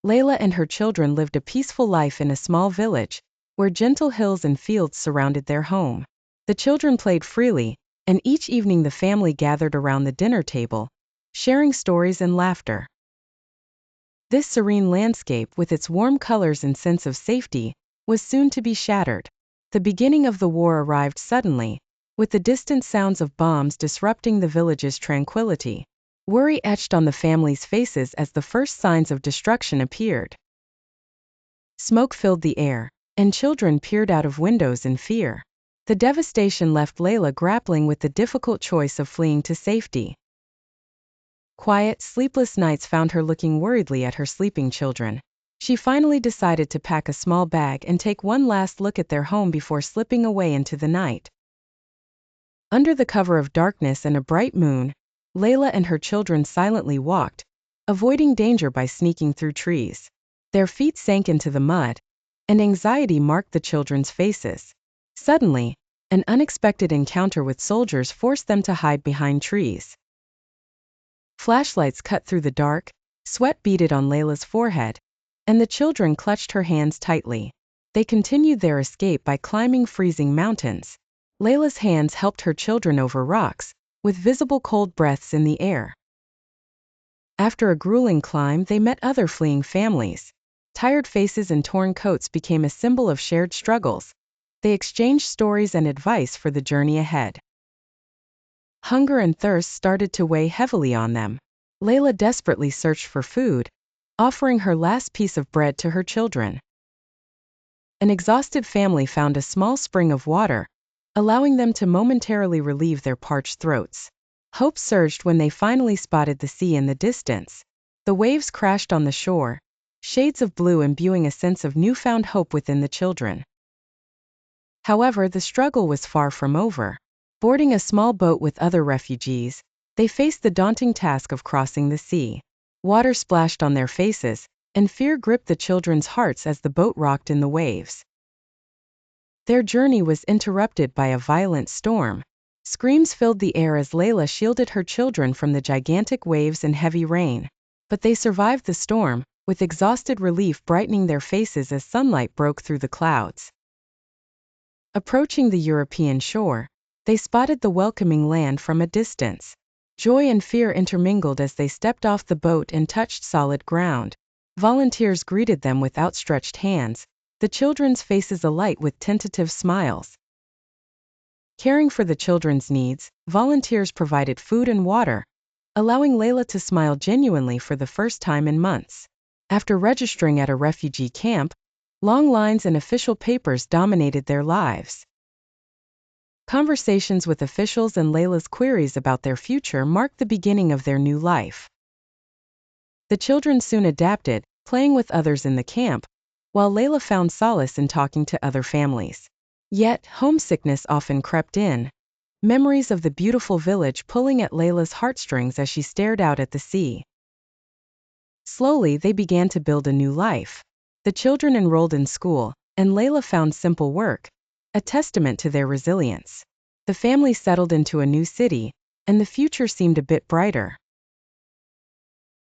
Layla and her children lived a peaceful life in a small village, where gentle hills and fields surrounded their home. The children played freely, and each evening the family gathered around the dinner table, sharing stories and laughter. This serene landscape, with its warm colors and sense of safety, was soon to be shattered. The beginning of the war arrived suddenly, with the distant sounds of bombs disrupting the village's tranquility. Worry etched on the family's faces as the first signs of destruction appeared. Smoke filled the air, and children peered out of windows in fear. The devastation left Layla grappling with the difficult choice of fleeing to safety. Quiet, sleepless nights found her looking worriedly at her sleeping children. She finally decided to pack a small bag and take one last look at their home before slipping away into the night. Under the cover of darkness and a bright moon, Layla and her children silently walked, avoiding danger by sneaking through trees. Their feet sank into the mud, and anxiety marked the children's faces. Suddenly, an unexpected encounter with soldiers forced them to hide behind trees. Flashlights cut through the dark, sweat beaded on Layla's forehead, and the children clutched her hands tightly. They continued their escape by climbing freezing mountains. Layla's hands helped her children over rocks, with visible cold breaths in the air. After a grueling climb, they met other fleeing families. Tired faces and torn coats became a symbol of shared struggles. They exchanged stories and advice for the journey ahead. Hunger and thirst started to weigh heavily on them. Layla desperately searched for food, offering her last piece of bread to her children. An exhausted family found a small spring of water, allowing them to momentarily relieve their parched throats. Hope surged when they finally spotted the sea in the distance. The waves crashed on the shore, shades of blue imbuing a sense of newfound hope within the children. However, the struggle was far from over. Boarding a small boat with other refugees, they faced the daunting task of crossing the sea. Water splashed on their faces, and fear gripped the children's hearts as the boat rocked in the waves. Their journey was interrupted by a violent storm. Screams filled the air as Layla shielded her children from the gigantic waves and heavy rain. But they survived the storm, with exhausted relief brightening their faces as sunlight broke through the clouds. Approaching the European shore, they spotted the welcoming land from a distance. Joy and fear intermingled as they stepped off the boat and touched solid ground. Volunteers greeted them with outstretched hands, the children's faces alight with tentative smiles. Caring for the children's needs, volunteers provided food and water, allowing Layla to smile genuinely for the first time in months. After registering at a refugee camp, long lines and official papers dominated their lives. Conversations with officials and Layla's queries about their future marked the beginning of their new life. The children soon adapted, playing with others in the camp, while Layla found solace in talking to other families. Yet, homesickness often crept in, memories of the beautiful village pulling at Layla's heartstrings as she stared out at the sea. Slowly, they began to build a new life. The children enrolled in school, and Layla found simple work, a testament to their resilience. The family settled into a new city, and the future seemed a bit brighter.